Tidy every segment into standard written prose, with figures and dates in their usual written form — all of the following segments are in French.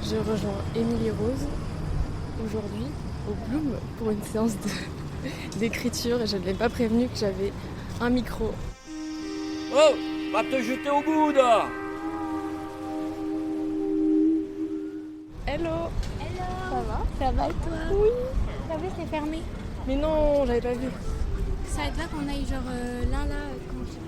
Je rejoins Émilie Rose aujourd'hui au Bloom pour une séance d'écriture et je ne l'ai pas prévenu que j'avais un micro. Oh, va te jeter au bout là. Hello. Hello. Ça va? Ça va et toi? Oui. T'as vu, c'est fermé. Mais non, j'avais pas vu. Ça te va qu'on aille genre là, comment tu peux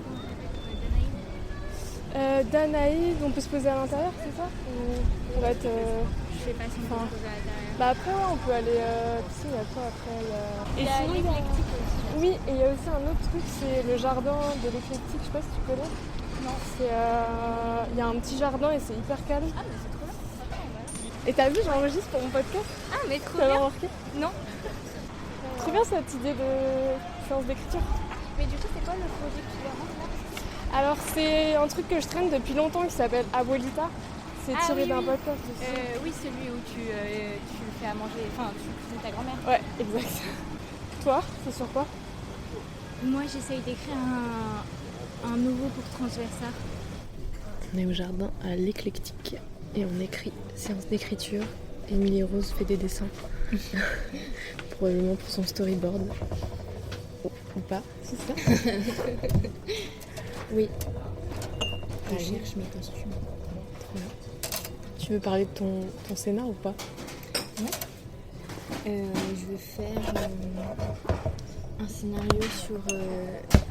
Danaïd, on peut se poser à l'intérieur, c'est ça? Ou ça va être... Je sais pas si on peut se poser à l'intérieur. Bah après ouais, on peut aller... Tu sais, il y a quoi après? Il y a l'éclectique aussi. Oui, et il y a aussi un autre truc, c'est le jardin de l'éclectique, je sais pas si tu connais. Non. Il y a un petit jardin et c'est hyper calme. Ah mais c'est trop bien. Attends, on va là. Et t'as vu, j'enregistre pour mon podcast? Ah mais trop T'avais bien. remarqué? Non. Trop bien cette idée de séance d'écriture. Mais du coup, c'est quoi le projet que tu dois rendre là? Alors c'est un truc que je traîne depuis longtemps qui s'appelle Abuelita. C'est tiré oui, d'un oui. podcast aussi. Oui, celui où tu fais à manger, enfin tu cuisines ta grand-mère. Ouais, exact. Toi, c'est sur quoi? Moi, j'essaye d'écrire un nouveau pour Transversar. On est au jardin à l'éclectique et on écrit séance d'écriture. Émilie Rose fait des dessins. Probablement pour son storyboard. Ou pas, c'est ça? Oui. Je cherche mes costumes. Tu veux parler de ton scénar ou pas? Je vais faire un scénario sur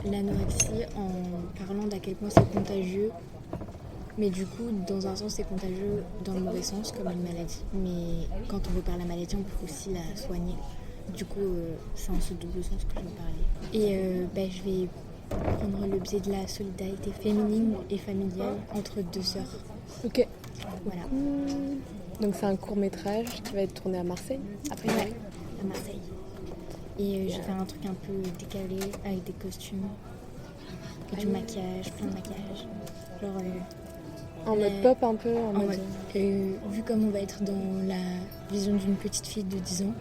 l'anorexie en parlant d'à quel point c'est contagieux. Mais du coup, dans un sens, c'est contagieux dans le mauvais sens, comme une maladie. Mais quand on repère la maladie, on peut aussi la soigner. Du coup, c'est en ce double sens que je vais parler. Et je vais prendre le biais de la solidarité féminine et familiale entre deux sœurs. Ok. Voilà. Donc c'est un court-métrage qui va être tourné à Marseille. Après, Ouais, à Marseille. Et je vais faire un truc un peu décalé avec des costumes, et du maquillage, plein de maquillage. Genre, en mode pop un peu. En mode... vu comme on va être dans la vision d'une petite fille de 10 ans,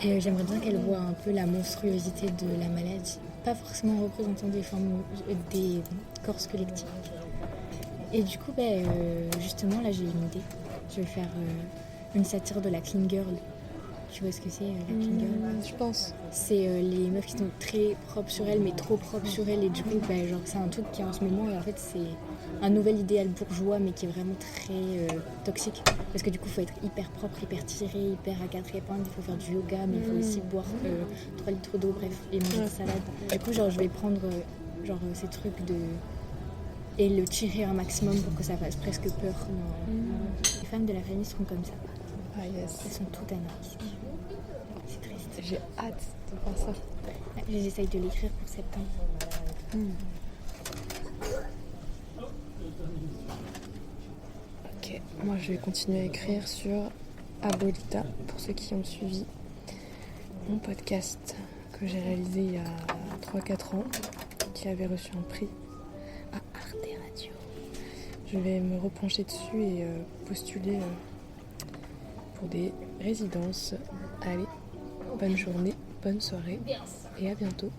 et j'aimerais bien qu'elle voit un peu la monstruosité de la maladie. Pas forcément représentant des formes, des corps collectifs. Et du coup, justement, là j'ai une idée. Je vais faire une satire de la clean girl. Tu vois ce que c'est, la clean girl? Je pense. C'est les meufs qui sont très propres sur elles, mais trop propres sur elles. Et du coup, genre, c'est un truc qui est en ce moment, et en fait, c'est un nouvel idéal bourgeois, mais qui est vraiment très toxique. Parce que du coup, il faut être hyper propre, hyper tiré, hyper à 4 épingles. Il faut faire du yoga, mais il faut aussi boire 3 litres d'eau, bref, et manger de salade. Du coup, genre, je vais prendre ces trucs de... et le tirer un maximum pour que ça fasse presque peur. Les femmes de la famille seront comme ça. Ah yes. Elles sont toutes anarchistes. C'est triste. J'ai hâte de faire ça. J'essaye de l'écrire pour septembre. Ok, moi je vais continuer à écrire sur Abuelita pour ceux qui ont suivi mon podcast que j'ai réalisé il y a 3-4 ans, qui avait reçu un prix à Arte Radio. Je vais me repencher dessus et postuler pour des résidences. Allez, bonne journée, bonne soirée et à bientôt.